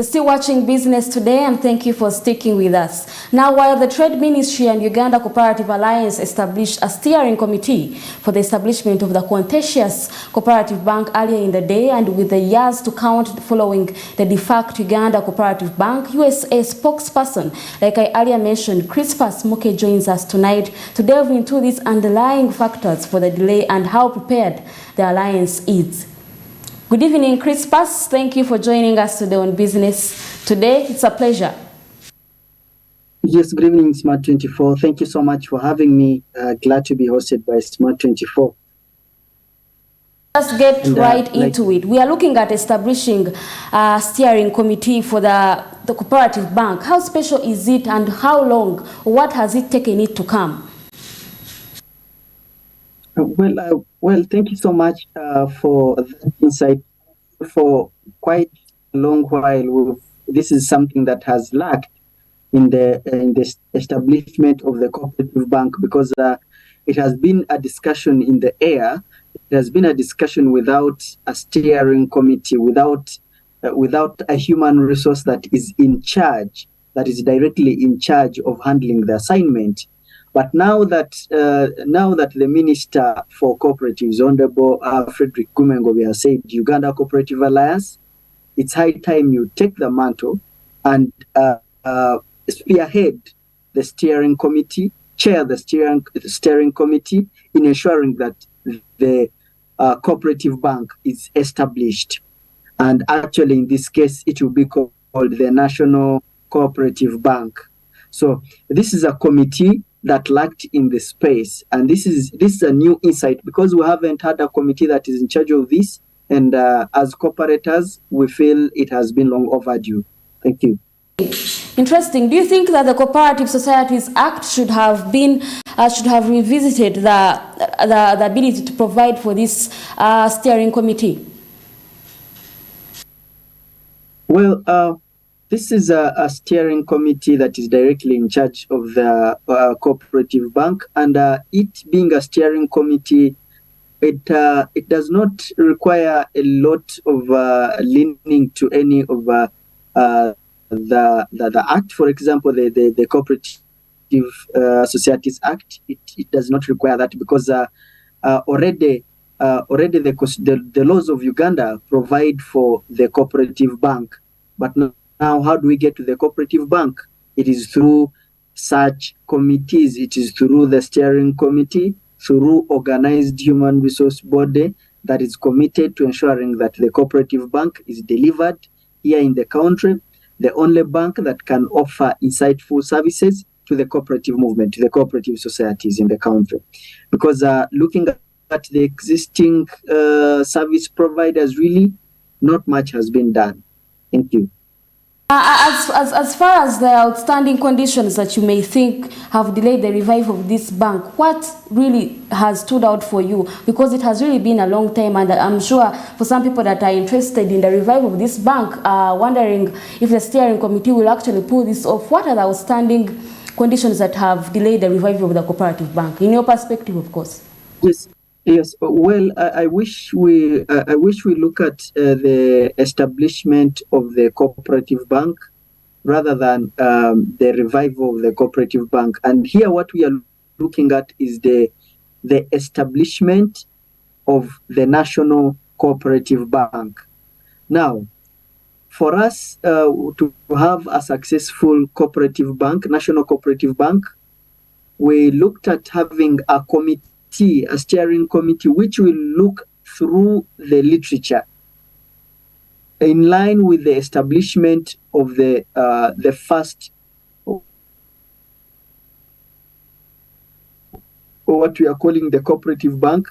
You're still watching Business Today, and thank you for sticking with us. Now, while the Trade Ministry and Uganda Cooperative Alliance established a steering committee for the establishment of the contentious Cooperative Bank earlier in the day, and with the years to count following the de facto Uganda Cooperative Bank, USA spokesperson, like I earlier mentioned, Crispus Muke, joins us tonight to delve into these underlying factors for the delay and how prepared the alliance is. Good evening, Crispus. Thank you for joining us today on Business Today. It's a pleasure. Yes, good evening, Smart 24. Thank you so much for having me. Glad to be hosted by Smart 24. Let's get right into it. We are looking at establishing a steering committee for the Cooperative Bank. How special is it, and how long? What has it taken it to come? Well, thank you so much for that insight. For quite a long while, this is something that has lacked in the establishment of the Cooperative Bank, because it has been a discussion in the air. It has been a discussion without a steering committee, without a human resource that is in charge, that is directly in charge of handling the assignment. But now that the Minister for Cooperatives, Honorable Frederick Gumengobe, has said Uganda Cooperative Alliance, it's high time you take the mantle and spearhead the steering committee, chair the steering committee in ensuring that the Cooperative Bank is established. And actually, in this case, it will be called the National Cooperative Bank. So this is a committee that lacked in the space, and this is a new insight, because we haven't had a committee that is in charge of this, and as cooperators we feel it has been long overdue. Thank you. Interesting. Do you think that the Cooperative Societies Act should have revisited the ability to provide for this steering committee? Well, this is a steering committee that is directly in charge of the Cooperative Bank, and it being a steering committee, it does not require a lot of leaning to any of the act. For example, the Cooperative Societies Act, it does not require that, because already the laws of Uganda provide for the Cooperative Bank. But now, how do we get to the Cooperative Bank? It is through such committees. It is through the steering committee, through organized human resource body that is committed to ensuring that the Cooperative Bank is delivered here in the country, the only bank that can offer insightful services to the cooperative movement, to the cooperative societies in the country. Because looking at the existing service providers, really, not much has been done. Thank you. As far as the outstanding conditions that you may think have delayed the revival of this bank, what really has stood out for you? Because it has really been a long time, and I'm sure for some people that are interested in the revival of this bank are wondering if the steering committee will actually pull this off. What are the outstanding conditions that have delayed the revival of the Cooperative Bank, in your perspective, of course? Yes. Well, I wish we look at the establishment of the Cooperative Bank rather than the revival of the Cooperative Bank. And here, what we are looking at is the establishment of the National Cooperative Bank. Now, for us to have a successful cooperative bank, National Cooperative Bank, we looked at having a committee, a steering committee, which will look through the literature in line with the establishment of the first, what we are calling the Cooperative Bank,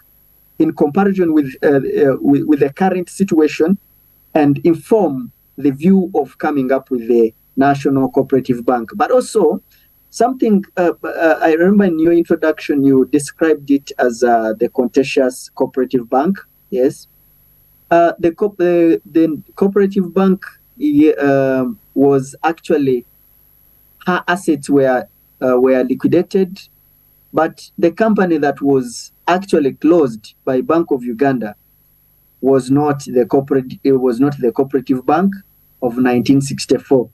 in comparison with the current situation, and inform the view of coming up with the National Cooperative Bank. But also, something I remember in your introduction, you described it as the contentious Cooperative Bank. Yes, the Cooperative Bank was actually, her assets were liquidated, but the company that was actually closed by Bank of Uganda was not the Cooperative Bank. of 1964.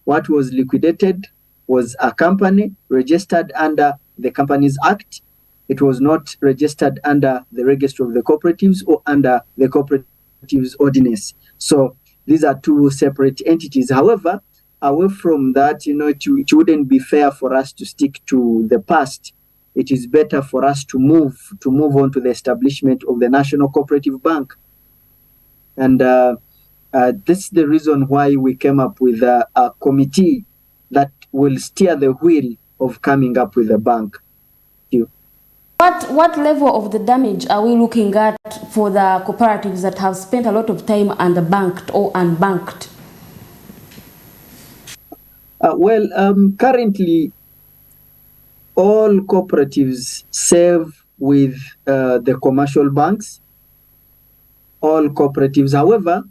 What was liquidated was a company registered under the Companies Act. It was not registered under the Register of the Cooperatives or under the Cooperatives Ordinance. So these are two separate entities. However, away from that, it wouldn't be fair for us to stick to the past. It is better for us to move on to the establishment of the National Cooperative Bank. And this is the reason why we came up with a committee that will steer the wheel of coming up with a bank. Thank you. What level of the damage are we looking at for the cooperatives that have spent a lot of time underbanked or unbanked? Currently, all cooperatives serve with the commercial banks. All cooperatives, however,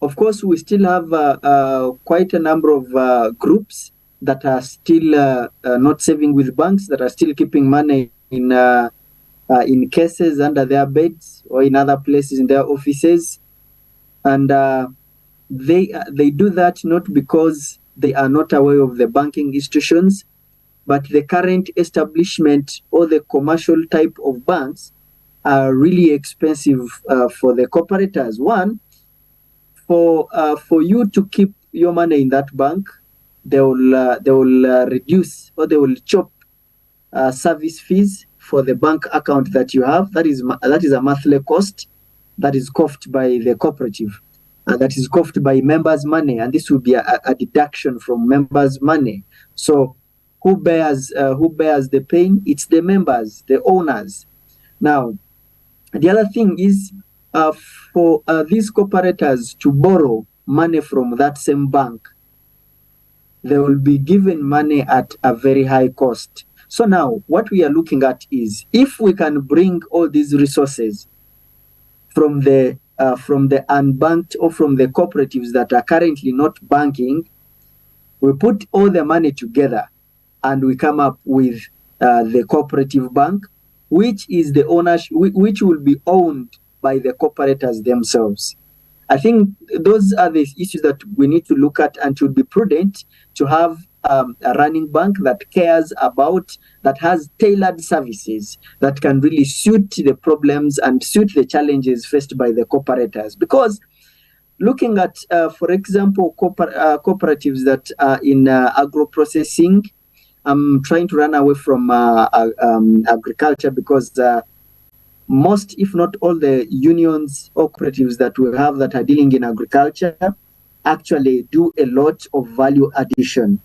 of course, we still have quite a number of groups that are still not saving with banks, that are still keeping money in cases under their beds or in other places in their offices, and they do that not because they are not aware of the banking institutions, but the current establishment or the commercial type of banks are really expensive for the cooperators. One, for you to keep your money in that bank, they will reduce or they will chop service fees for the bank account that you have. That is a monthly cost that is coughed by the cooperative, that is coughed by members' money, and this will be a deduction from members' money. So who bears the pain? It's the members, the owners. Now, the other thing is for these cooperators to borrow money from that same bank, they will be given money at a very high cost. So now what we are looking at is, if we can bring all these resources from the unbanked or from the cooperatives that are currently not banking, we put all the money together and we come up with the cooperative bank, which is the ownership, which will be owned by the cooperators themselves. I think those are the issues that we need to look at, and it would be prudent to have a running bank that cares about, that has tailored services that can really suit the problems and suit the challenges faced by the cooperators. Because looking at, for example, cooperatives that are in agro-processing, I'm trying to run away from agriculture because most, if not all, the unions or cooperatives that we have that are dealing in agriculture actually do a lot of value addition.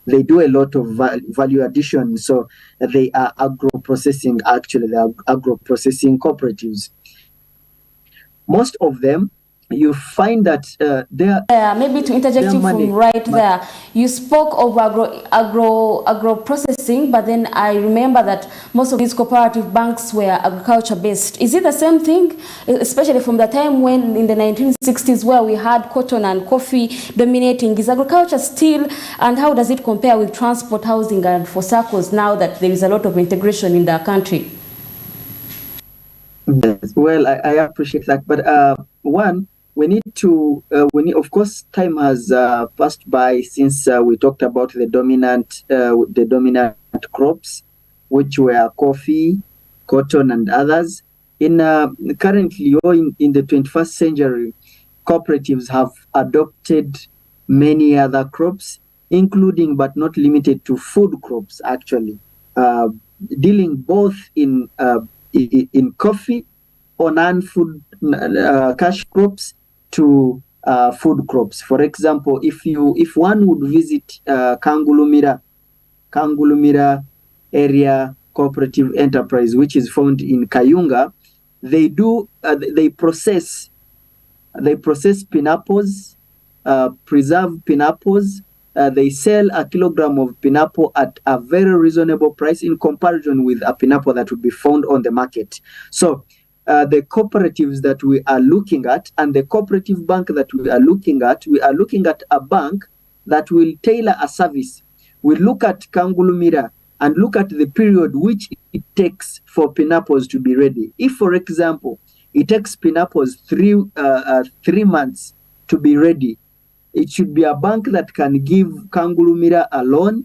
They do a lot of value addition. So they are agro-processing, actually, they are agro-processing cooperatives. Most of them, you find that maybe to interject you from right there, you spoke of agro processing, but then I remember that most of these cooperative banks were agriculture based. Is it the same thing, especially from the time when in the 1960s where we had cotton and coffee dominating? Is agriculture still, and how does it compare with transport, housing, and for circles now that there is a lot of integration in the country? Yes, well, I appreciate that, but one, we need, of course, time has passed by since we talked about the dominant crops, which were coffee, cotton, and others. Currently, or in the 21st century, cooperatives have adopted many other crops, including but not limited to food crops, actually, dealing both in coffee or non-food cash crops to food crops. For example, if one would visit Kangulumira area cooperative enterprise, which is found in Kayunga, they process pineapples, preserve pineapples. They sell a kilogram of pineapple at a very reasonable price in comparison with a pineapple that would be found on the market. So the cooperatives that we are looking at and the cooperative bank that we are looking at a bank that will tailor a service. We look at Kangulumira and look at the period which it takes for pineapples to be ready. If, for example, it takes pineapples 3 months to be ready, it should be a bank that can give Kangulumira a loan,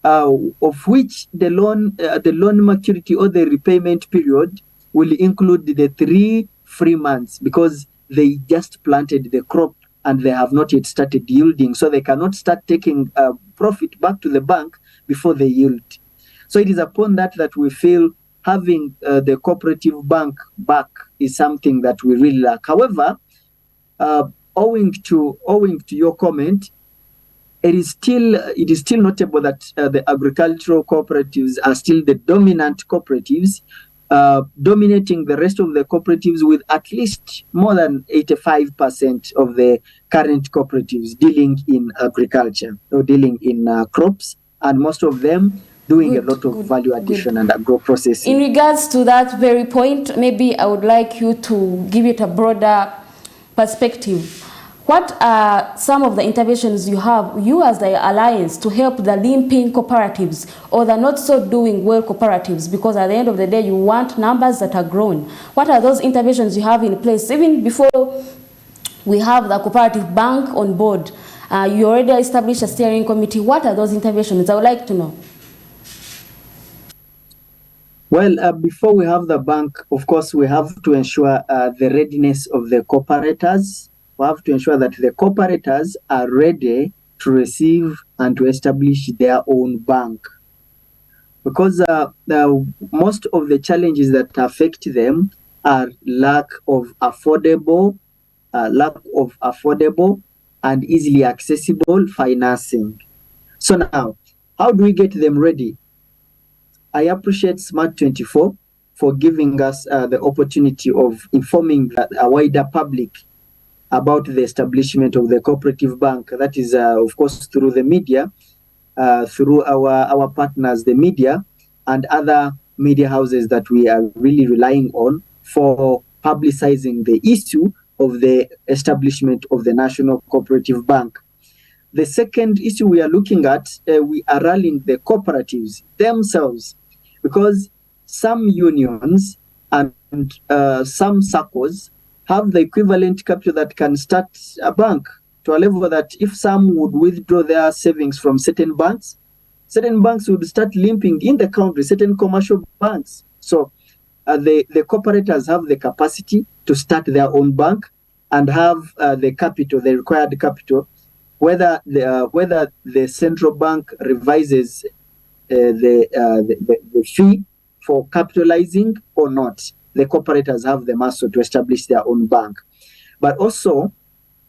of which the loan maturity or the repayment period will include the 3 free months, because they just planted the crop and they have not yet started yielding, so they cannot start taking profit back to the bank before they yield. So it is upon that we feel having the cooperative bank back is something that we really lack. However, owing to your comment, it is still notable that the agricultural cooperatives are still the dominant cooperatives, dominating the rest of the cooperatives with at least more than 85% of the current cooperatives dealing in agriculture or dealing in crops, and most of them doing a lot of value addition and agro processing. In regards to that very point, maybe I would like you to give it a broader perspective. What are some of the interventions you have, you as the Alliance, to help the limping cooperatives or the not so doing well cooperatives? Because at the end of the day, you want numbers that are grown. What are those interventions you have in place? Even before we have the Cooperative Bank on board, you already established a steering committee. What are those interventions? I would like to know. Well, before we have the bank, of course, we have to ensure the readiness of the cooperators. We have to ensure that the cooperators are ready to receive and to establish their own bank. Because most of the challenges that affect them are lack of affordable and easily accessible financing. So now, how do we get them ready? I appreciate Smart24 for giving us the opportunity of informing a wider public about the establishment of the cooperative bank. That is, of course, through the media, through our partners, the media, and other media houses that we are really relying on for publicizing the issue of the establishment of the National Cooperative Bank. The second issue we are looking at, we are rallying the cooperatives themselves, because some unions and some SACCOs have the equivalent capital that can start a bank, to a level that if some would withdraw their savings from certain banks would start limping in the country, certain commercial banks. So the cooperators have the capacity to start their own bank and have the capital, the required capital, whether the central bank revises the fee for capitalizing or not. The cooperators have the muscle to establish their own bank. But also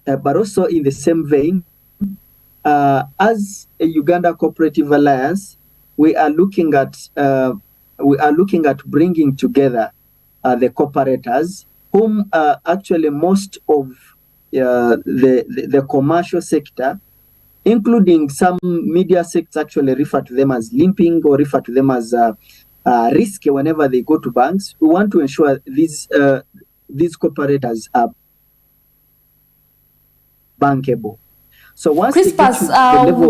in the same vein, as a Uganda Cooperative Alliance, we are looking at bringing together the cooperators, whom actually most of the commercial sector, including some media sectors, actually refer to them as limping or refer to them as risky whenever they go to banks. We want to ensure these cooperators are bankable. So once Crispus,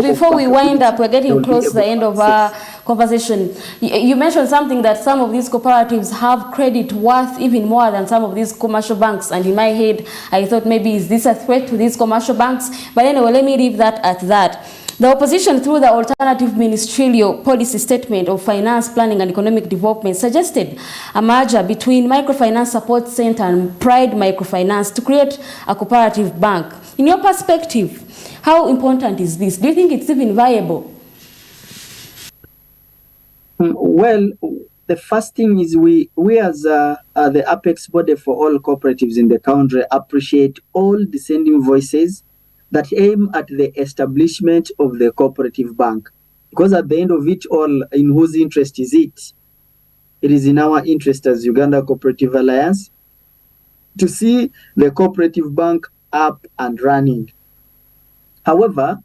before we wind up, we're getting close to the end of our conversation. You mentioned something that some of these cooperatives have credit worth even more than some of these commercial banks. And in my head, I thought maybe is this a threat to these commercial banks? But anyway, let me leave that at that. The opposition, through the alternative ministerial policy statement of finance, planning and economic development, suggested a merger between Microfinance Support Center and Pride Microfinance to create a cooperative bank. In your perspective, how important is this? Do you think it's even viable? Well, the first thing is we as the apex body for all cooperatives in the country appreciate all dissenting voices that aim at the establishment of the cooperative bank. Because at the end of it all, in whose interest is it? It is in our interest as Uganda Cooperative Alliance to see the cooperative bank up and running. However,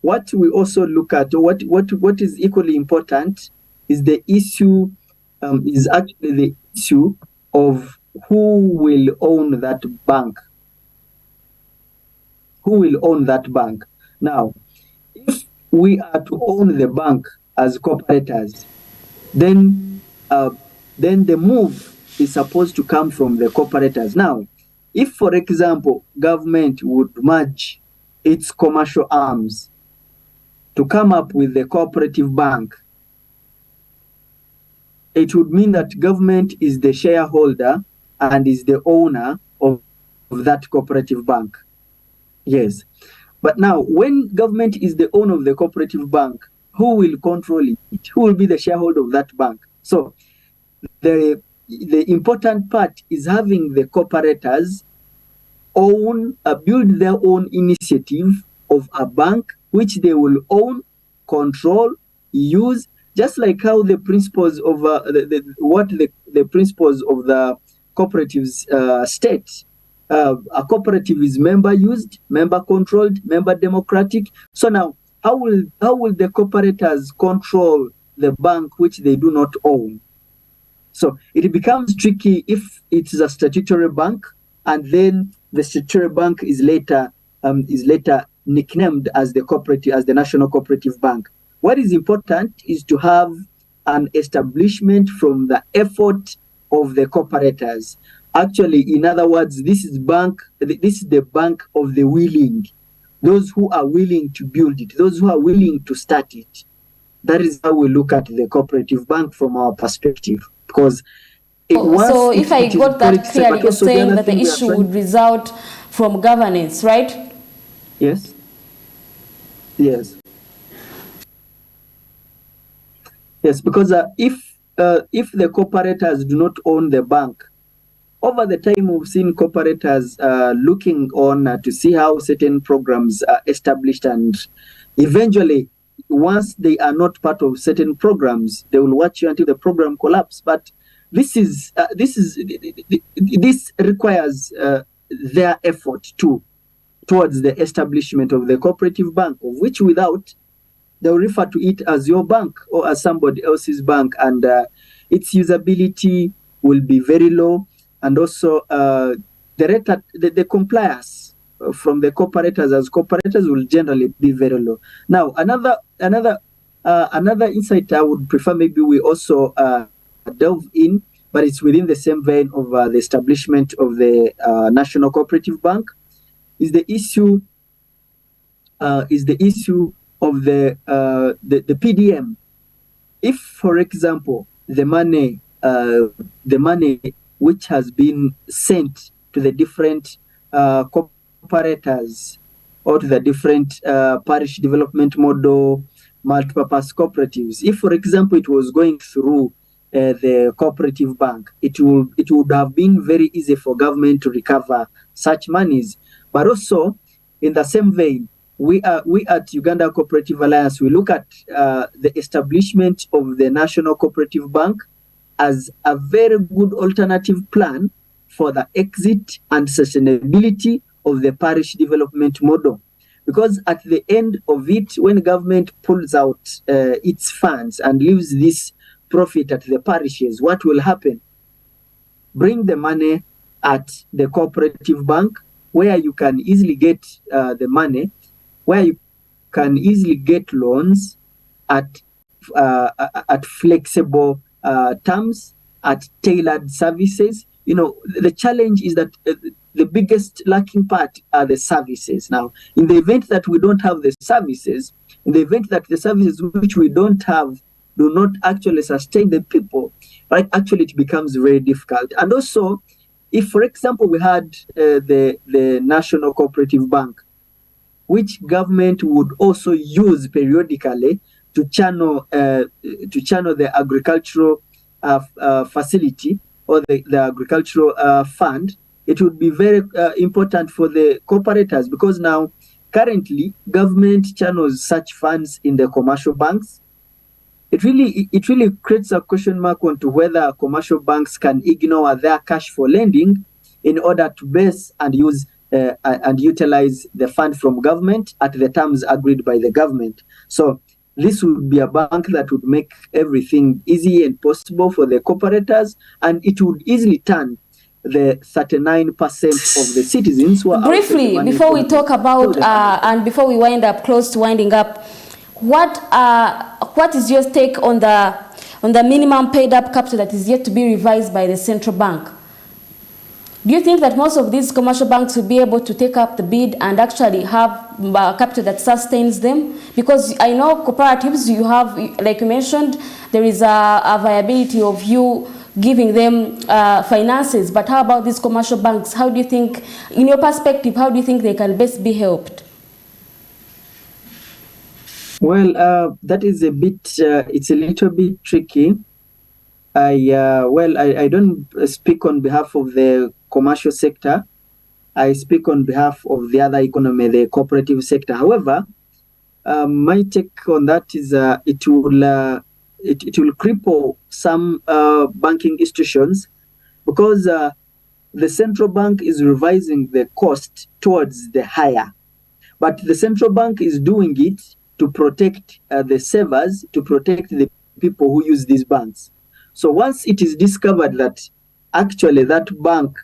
what we also look at, what is equally important, is the issue, is actually the issue of who will own that bank. Who will own that bank? Now, if we are to own the bank as cooperators, then the move is supposed to come from the cooperators. Now, if, for example, government would merge its commercial arms to come up with the cooperative bank, it would mean that government is the shareholder and is the owner of that cooperative bank. Yes. But now, when government is the owner of the cooperative bank, who will control it? Who will be the shareholder of that bank? So the important part is having the cooperators build their own initiative of a bank which they will own, control, use, just like how the principles of the principles of the cooperatives state. A cooperative is member used, member controlled, member democratic. So now, how will the cooperators control the bank which they do not own? So it becomes tricky if it is a statutory bank, and then the statutory bank is later nicknamed as the National Cooperative Bank. What is important is to have an establishment from the effort of the cooperators. Actually, in other words, this is the bank of the willing, those who are willing to build it, those who are willing to start it. That is how we look at the cooperative bank from our perspective. Because so if I got that clearly, you're saying that the issue would result from governance, right? Yes. Yes. Yes, because if the cooperators do not own the bank, over the time we've seen cooperators looking on to see how certain programs are established, and eventually, once they are not part of certain programs, they will watch you until the program collapses. But this requires their effort too towards the establishment of the cooperative bank, of which without, they'll refer to it as your bank or as somebody else's bank, and its usability will be very low, and also the compliance from the cooperators as cooperators will generally be very low. Now, another insight I would prefer maybe we also delve in, but it's within the same vein of the establishment of the National Cooperative Bank, is the issue of the PDM. If, for example, the money which has been sent to the different cooperators or to the different parish development model multipurpose cooperatives, if, for example, it was going through the cooperative bank, it would have been very easy for government to recover such monies. But also, in the same vein, we at Uganda Cooperative Alliance, we look at the establishment of the National Cooperative Bank as a very good alternative plan for the exit and sustainability of the parish development model. Because at the end of it, when government pulls out its funds and leaves this profit at the parishes, what will happen? Bring the money at the cooperative bank, where you can easily get the money, where you can easily get loans at flexible terms, at tailored services. You know, the challenge is that the biggest lacking part are the services. Now, in the event that we don't have the services, in the event that the services which we don't have do not actually sustain the people, right, actually it becomes very difficult. And also, if, for example, we had the National Cooperative Bank, which government would also use periodically to channel the agricultural facility or the agricultural fund, it would be very important for the cooperators, because now currently government channels such funds in the commercial banks. It really creates a question mark onto whether commercial banks can ignore their cash for lending in order to base and use and utilize the fund from government at the terms agreed by the government. So this would be a bank that would make everything easy and possible for the cooperators, and it would easily turn the 39% of the citizens who are briefly before we talk about and before we wind up, close to winding up, what is your take on the minimum paid up capital that is yet to be revised by the central bank? Do you think that most of these commercial banks will be able to take up the bid and actually have capital that sustains them? Because I know cooperatives, you have, like you mentioned, there is a viability of you giving them finances, but how about these commercial banks? How do you think, in your perspective, how do you think they can best be helped? Well, that is a bit, it's a little bit tricky. I don't speak on behalf of the commercial sector. I speak on behalf of the other economy, the cooperative sector. However, my take on that is it will cripple some banking institutions because the central bank is revising the cost towards the higher. But the central bank is doing it to protect the savers, to protect the people who use these banks. So once it is discovered that actually that bank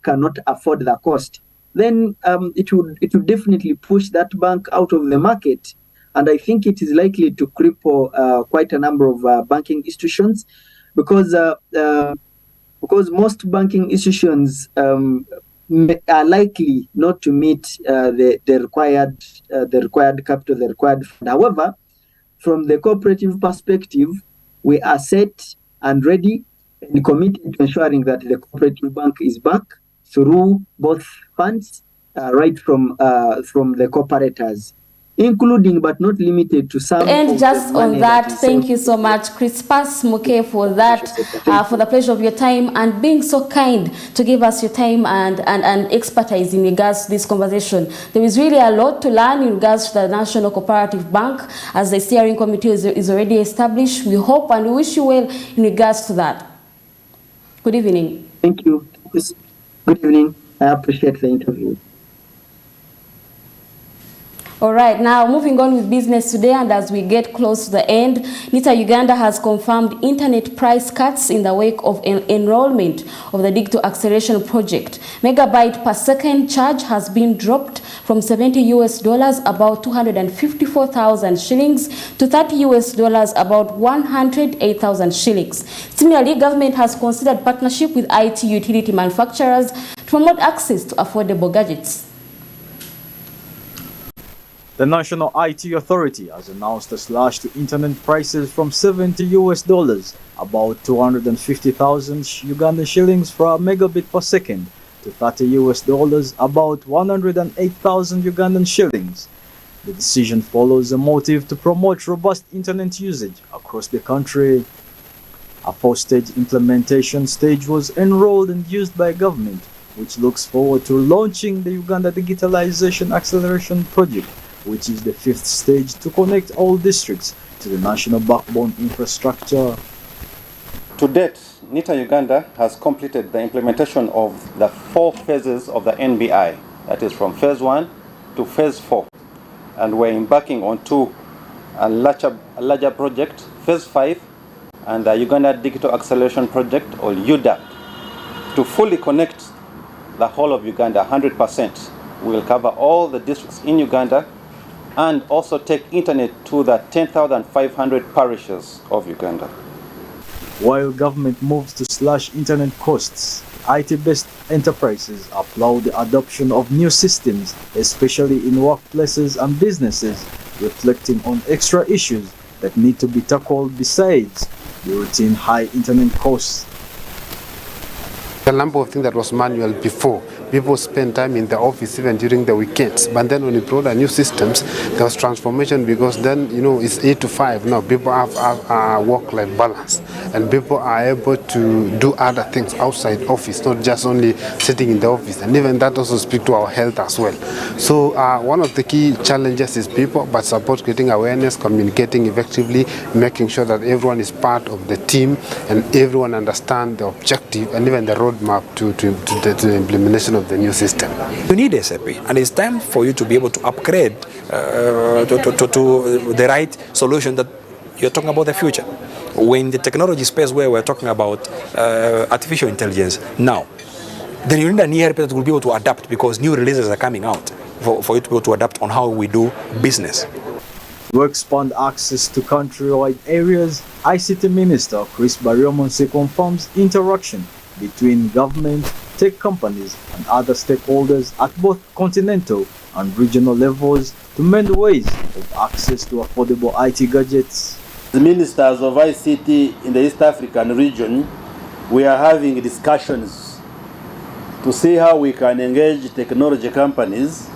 cannot afford the cost, then it would definitely push that bank out of the market, and I think it is likely to cripple quite a number of banking institutions because most banking institutions are likely not to meet the required capital, the required fund. However, from the cooperative perspective, we are set and ready and committed to ensuring that the cooperative bank is back through both funds, right from the cooperators, including but not limited to some. And just on that, thank you so much, Crispus Muke, for that, for the pleasure of your time and being so kind to give us your time and expertise in regards to this conversation. There is really a lot to learn in regards to the National Cooperative Bank, as the steering committee is already established. We hope and we wish you well in regards to that. Good evening. Thank you. Good evening. I appreciate the interview. All right, now moving on with business today, and as we get close to the end, NITA Uganda has confirmed internet price cuts in the wake of enrollment of the Digital Acceleration Project. Megabyte per second charge has been dropped from $70 about 254,000 shillings to $30 about 108,000 shillings. Similarly, government has considered partnership with IT utility manufacturers to promote access to affordable gadgets. The National IT Authority has announced a slash to internet prices from $70 about 250,000 Ugandan shillings for a megabit per second, to $30 about 108,000 Ugandan shillings. The decision follows a motive to promote robust internet usage across the country. A 4-stage implementation stage was enrolled and used by government, which looks forward to launching the Uganda Digitalization Acceleration Project, which is the 5th stage to connect all districts to the national backbone infrastructure. To date, NITA Uganda has completed the implementation of the 4 phases of the NBI, that is from phase 1 to phase 4. And we're embarking on a larger project, phase 5, and the Uganda Digital Acceleration Project, or UDAP, to fully connect the whole of Uganda 100%. We will cover all the districts in Uganda and also take internet to the 10,500 parishes of Uganda. While government moves to slash internet costs, IT-based enterprises applaud the adoption of new systems, especially in workplaces and businesses, reflecting on extra issues that need to be tackled besides the routine high internet costs. The number of things that was manual before, people spend time in the office even during the weekends, but then when you brought new systems, there was transformation, because then, you know, it's 8 to 5 now. People have a work-life balance, and people are able to do other things outside office, not just only sitting in the office, and even that also speaks to our health as well. So one of the key challenges is people, but support, creating awareness, communicating effectively, making sure that everyone is part of the team and everyone understands the objective and even the roadmap to the implementation of the new system. You need SAP, and it's time for you to be able to upgrade to the right solution that you're talking about the future. When the technology space where we're talking about artificial intelligence now, then you need an ERP that will be able to adapt, because new releases are coming out for you to be able to adapt on how we do business. To expand access to countrywide areas, ICT Minister Chris Bariomonse confirms interaction between government, tech companies and other stakeholders at both continental and regional levels to mend ways of access to affordable IT gadgets. The ministers of ICT in the East African region, we are having discussions to see how we can engage technology companies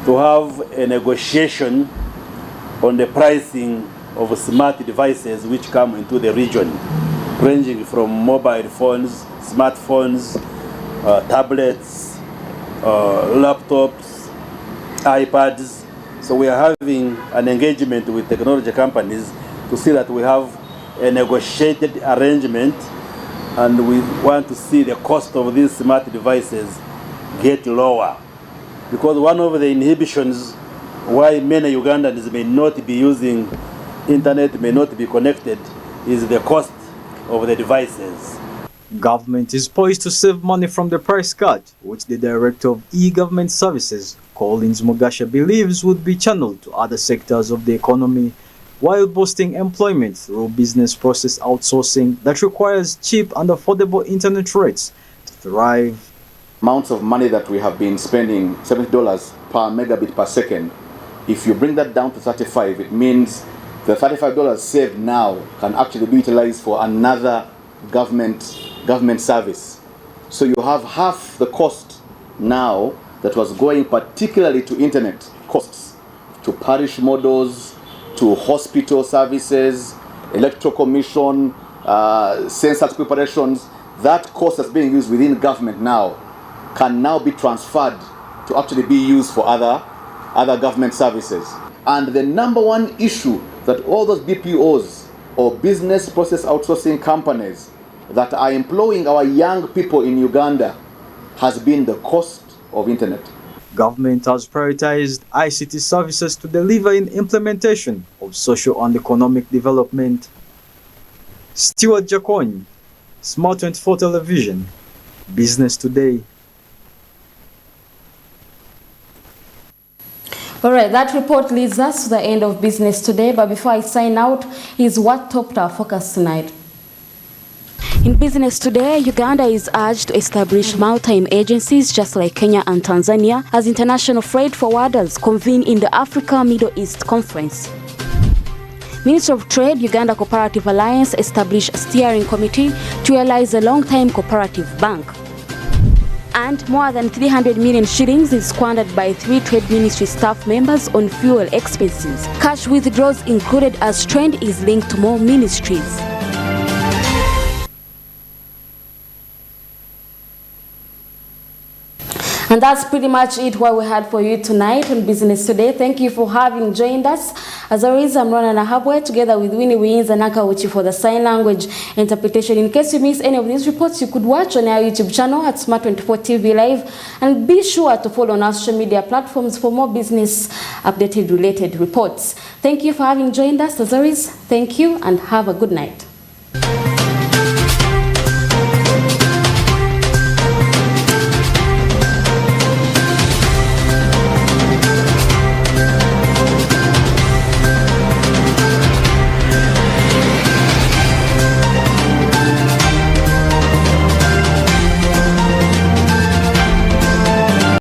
to have a negotiation on the pricing of smart devices which come into the region, ranging from mobile phones, smartphones, tablets, laptops, iPads. So we are having an engagement with technology companies to see that we have a negotiated arrangement, and we want to see the cost of these smart devices get lower. Because one of the inhibitions why many Ugandans may not be using internet, may not be connected, is the cost of the devices. Government is poised to save money from the price cut, which the Director of E-Government Services, Collins Mugasha, believes would be channeled to other sectors of the economy, while boosting employment through business process outsourcing that requires cheap and affordable internet rates to thrive. Amounts of money that we have been spending, $70 per megabit per second, if you bring that down to 35, it means the $35 saved now can actually be utilized for another government service. So you have half the cost now that was going particularly to internet costs, to parish models, to hospital services, electoral commission, census preparations. That cost that's being used within government now can now be transferred to actually be used for other government services. And the number one issue that all those BPOs or business process outsourcing companies that are employing our young people in Uganda has been the cost of internet. Government has prioritized ICT services to deliver in implementation of social and economic development. Stuart Jacon, Smart 24 Television, Business Today. All right, that report leads us to the end of Business Today, but before I sign out, here's what topped our focus tonight. In Business Today, Uganda is urged to establish maritime agencies just like Kenya and Tanzania as international freight forwarders convene in the Africa Middle East Conference. Minister of Trade, Uganda Cooperative Alliance established a steering committee to realize a long-time Cooperative Bank. And more than 300 million shillings is squandered by 3 Trade Ministry staff members on fuel expenses. Cash withdrawals included as trend is linked to more ministries. And that's pretty much it what we had for you tonight on Business Today. Thank you for having joined us. As always, I'm Rona Nahabwe together with Winnie Wins and Akauchi for the sign language interpretation. In case you miss any of these reports, you could watch on our YouTube channel at Smart 24 TV Live, and be sure to follow on our social media platforms for more business updated related reports. Thank you for having joined us. As always, thank you and have a good night.